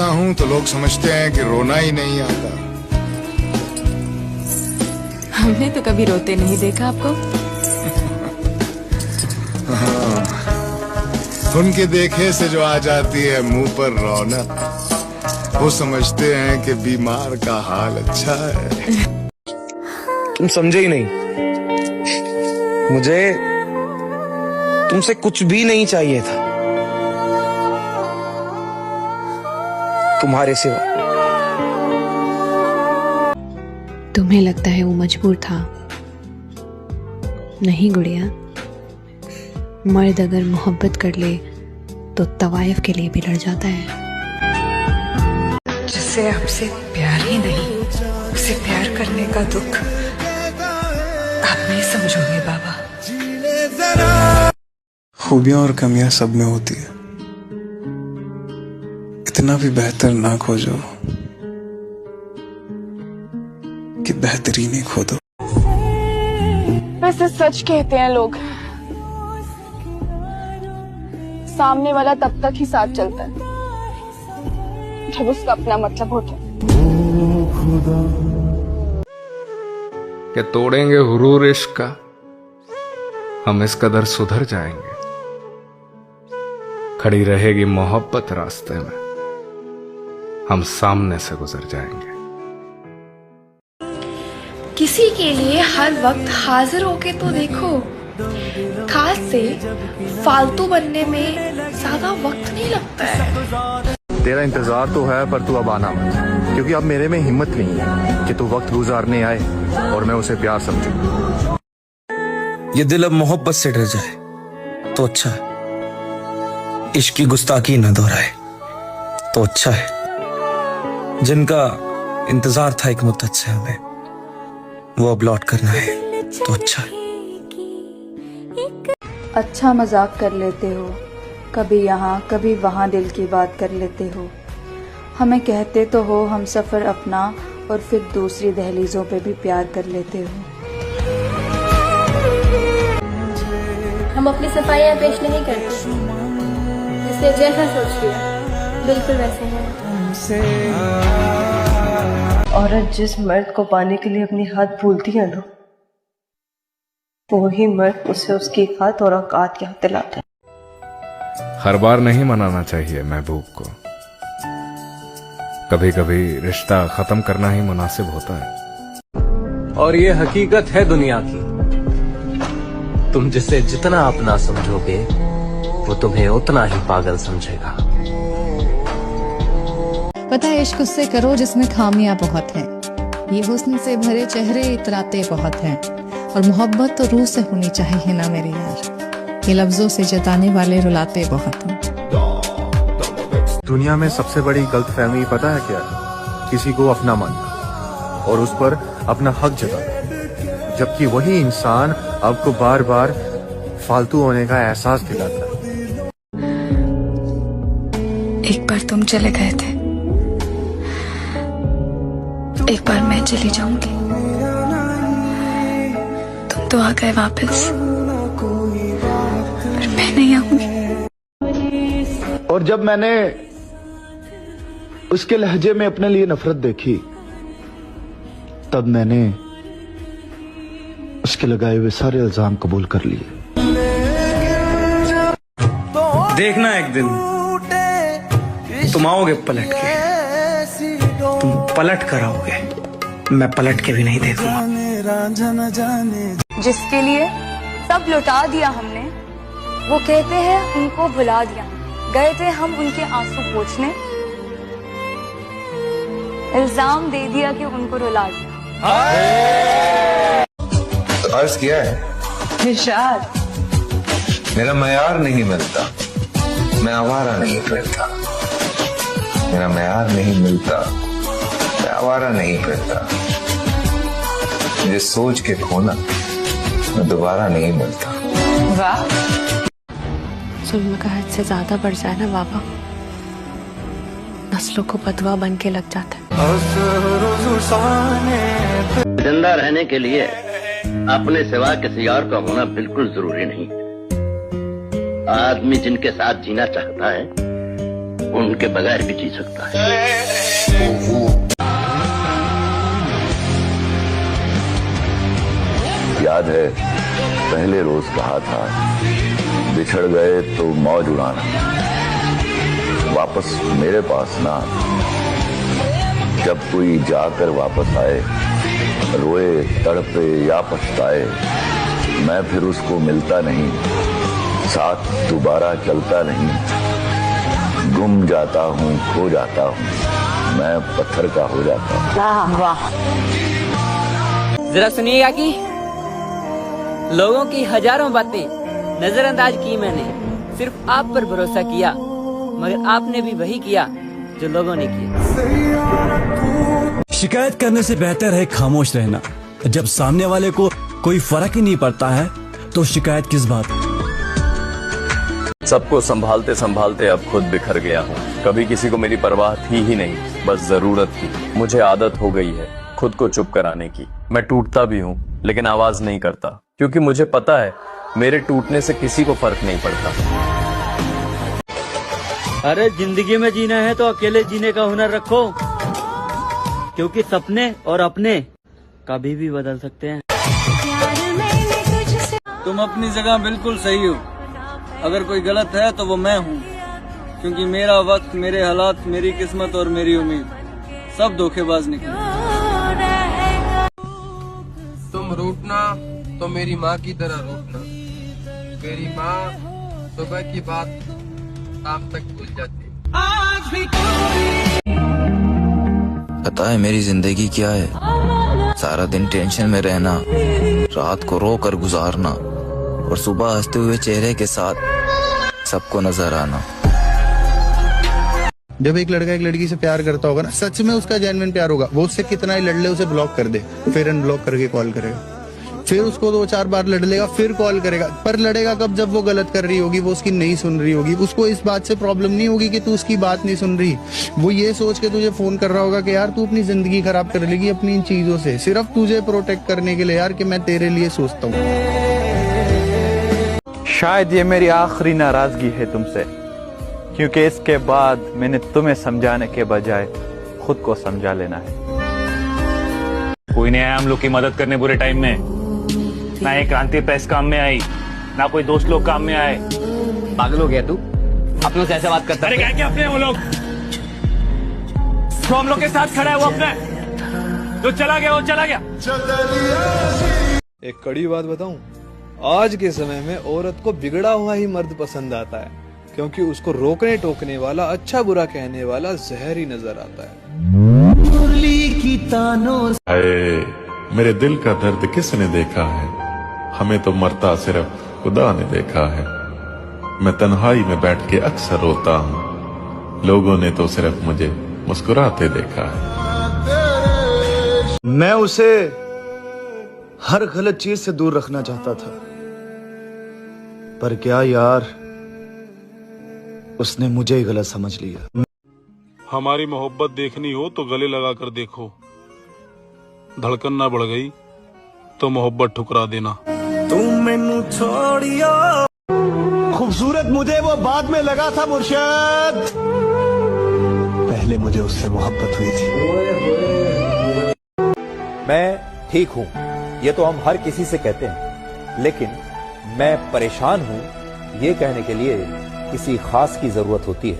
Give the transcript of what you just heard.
हूँ तो लोग समझते हैं कि रोना ही नहीं आता। हमने तो कभी रोते नहीं देखा आपको। हाँ, उनके देखे से जो आ जाती है मुंह पर रौनक, वो समझते हैं कि बीमार का हाल अच्छा है। तुम समझे ही नहीं, मुझे तुमसे कुछ भी नहीं चाहिए था तुम्हारे सिवा। तुम्हें लगता है वो मजबूर था? नहीं गुड़िया, मर्द अगर मोहब्बत कर ले तो तवायफ के लिए भी लड़ जाता है। जिससे आपसे प्यार ही नहीं, उसे प्यार करने का दुख आप नहीं समझोगे बाबा। खूबियां और कमियां सब में होती है, इतना भी बेहतर ना खोजो कि बेहतरीन ही खो दो। वैसे सच कहते हैं लोग, सामने वाला तब तक ही साथ चलता है जब उसका अपना मतलब होता है। कि तोड़ेंगे हुरूर इश्क का, हम इस कदर सुधर जाएंगे। खड़ी रहेगी मोहब्बत रास्ते में, हम सामने से गुजर जाएंगे। किसी के लिए हर वक्त हाजिर होके तो देखो, खास से फालतू बनने में ज्यादा वक्त नहीं लगता है। तेरा इंतजार तो है पर तू अब आना मत, क्योंकि अब मेरे में हिम्मत नहीं है कि तू वक्त गुजारने आए और मैं उसे प्यार समझूं। ये दिल अब मोहब्बत से डर जाए तो अच्छा है, इश्क की गुस्ताखी न दोहराए तो अच्छा है। जिनका इंतजार था एक मुद्दत से हमें, वो अब लौट करना है तो अच्छा है। अच्छा मजाक कर लेते हो, कभी यहाँ कभी वहाँ दिल की बात कर लेते हो। हमें कहते तो हो हम सफ़र अपना, और फिर दूसरी दहलीजों पे भी प्यार कर लेते हो। हम अपनी सफाइयाँ पेश नहीं करते, इसलिए जैसा सोच लिया बिल्कुल वैसे हैं। औरत जिस मर्द को पाने के लिए अपनी हद भूलती है ना, वही मर्द उसे उसकी हद और औकात याद दिलाता है। हर बार नहीं मनाना चाहिए महबूब को, कभी कभी रिश्ता खत्म करना ही मुनासिब होता है। और ये हकीकत है दुनिया की, तुम जिसे जितना अपना समझोगे वो तुम्हें उतना ही पागल समझेगा। पता है इश्क उससे करो जिसमें खामियां बहुत हैं, ये हुस्न से भरे चेहरे इतराते बहुत हैं, और मोहब्बत तो रूह से होनी चाहिए ना मेरे यार, ये लफ्जों से जताने वाले रुलाते बहुत हैं। दुनिया में सबसे बड़ी गलतफहमी पता है क्या है? किसी को अपना मानना और उस पर अपना हक जताना, जबकि वही इंसान आपको बार बार फालतू होने का एहसास दिलाता है। एक बार तुम चले गए थे, एक बार मैं चली जाऊंगी, तुम तो आ गए वापस, पर मैं नहीं आऊंगी। और जब मैंने उसके लहजे में अपने लिए नफरत देखी, तब मैंने उसके लगाए हुए सारे इल्जाम कबूल कर लिए। देखना एक दिन तुम आओगे पलट के, तुम पलट कर आओगे, मैं पलट के भी नहीं देखूंगा। जिसके लिए सब लुटा दिया हमने, वो कहते हैं उनको भुला दिया। गए थे हम उनके आंसू पोंछने, इल्जाम दे दिया कि उनको रुला दिया। तो अर्ज किया है निशाद, मेरा मयार नहीं मिलता, मैं आवारा नहीं फिरता। मेरा मयार नहीं मिलता, मैं आवारा नहीं फिरता। मुझे सोच के खोना, मैं दोबारा नहीं मिलता। वाह, जुल्म का हद से ज्यादा बढ़ जाए ना बाबा, नस्लों को बदवा बन के लग जाता है। जिंदा रहने के लिए अपने सिवा किसी और का होना बिल्कुल जरूरी नहीं। आदमी जिनके साथ जीना चाहता है उनके बगैर भी जी सकता है। याद है पहले रोज कहा था, बिछड़ गए तो मौज उड़ाना, वापस मेरे पास ना। जब कोई जाकर वापस आए, रोए तड़पे या पछताए, मैं फिर उसको मिलता नहीं, साथ दोबारा चलता नहीं। गुम जाता हूँ, खो जाता हूँ, मैं पत्थर का हो जाता हूँ। वाह, जरा सुनिएगा कि लोगों की हजारों बातें नजरअंदाज की मैंने, सिर्फ आप पर भरोसा किया, मगर आपने भी वही किया जो लोगों ने किया। शिकायत करने से बेहतर है खामोश रहना। जब सामने वाले को कोई फर्क ही नहीं पड़ता है तो शिकायत किस बात। सबको संभालते संभालते अब खुद बिखर गया हूँ। कभी किसी को मेरी परवाह थी ही नहीं, बस जरूरत थी। मुझे आदत हो गई है खुद को चुप कराने की। मैं टूटता भी हूँ लेकिन आवाज नहीं करता, क्योंकि मुझे पता है मेरे टूटने से किसी को फर्क नहीं पड़ता। अरे जिंदगी में जीना है तो अकेले जीने का हुनर रखो, क्योंकि सपने और अपने कभी भी बदल सकते हैं। तुम अपनी जगह बिल्कुल सही हो। अगर कोई गलत है तो वो मैं हूँ, क्योंकि मेरा वक्त, मेरे हालात, मेरी किस्मत और मेरी उम्मीद सब धोखेबाज निकले। तुम रूठना तो मेरी माँ की तरह रूठना। मेरी माँ सुबह की बात शाम तक भूल जाती। पता है मेरी जिंदगी क्या है? सारा दिन टेंशन में रहना, रात को रो कर गुजारना और सुबह हंसते हुए चेहरे के साथ सबको नजर आना। जब एक लड़का एक लड़की से प्यार करता होगा ना, सच में उसका जेन्युइन प्यार होगा, वो उससे कितना ही लड़ ले उसे ब्लॉक कर दे, फिर अनब्लॉक करके कॉल करेगा, फिर उसको 2-4 बार लड़ लेगा, फिर कॉल करेगा। पर लड़ेगा कब? जब वो गलत कर रही होगी, वो उसकी नहीं सुन रही होगी। उसको इस बात से प्रॉब्लम नहीं होगी कि तू उसकी बात नहीं सुन रही, वो ये सोच के तुझे फोन कर रहा होगा कि यार तू अपनी जिंदगी खराब कर लेगी अपनी इन चीजों से, सिर्फ तुझे प्रोटेक्ट करने के लिए, यार कि मैं तेरे लिए सोचता हूँ। शायद ये मेरी आखिरी नाराजगी है तुमसे, क्योंकि इसके बाद मैंने तुम्हें समझाने के बजाय खुद को समझा लेना है। कोई नहीं आया हम लोग की मदद करने बुरे टाइम में। ना ये क्रांति प्रेस काम में आई, ना कोई दोस्त लोग काम में आए। पागल हो गया तू? अपनों से ऐसे बात करता है? अरे क्या अपने वो लोग तो हम लोग के साथ खड़ा है, वो अपने जो चला गया वो चला गया। एक कड़ी बात बताऊं, आज के समय में औरत को बिगड़ा हुआ ही मर्द पसंद आता है, क्योंकि उसको रोकने टोकने वाला, अच्छा बुरा कहने वाला जहर ही नजर आता है। मेरे दिल का दर्द किसने देखा है? हमें तो मरता सिर्फ खुदा ने देखा है। मैं तन्हाई में बैठ के अक्सर रोता हूँ, लोगों ने तो सिर्फ मुझे मुस्कुराते देखा है। मैं उसे हर गलत चीज से दूर रखना चाहता था, पर क्या यार, उसने मुझे ही गलत समझ लिया। हमारी मोहब्बत देखनी हो तो गले लगा कर देखो, धड़कन ना बढ़ गई तो मोहब्बत ठुकरा देना। तुम मैनू छोड़ियो। खूबसूरत मुझे वो बाद में लगा था मुर्शद, पहले मुझे उससे मोहब्बत हुई थी। मैं ठीक हूँ ये तो हम हर किसी से कहते हैं, लेकिन मैं परेशान हूँ ये कहने के लिए किसी खास की जरूरत होती है।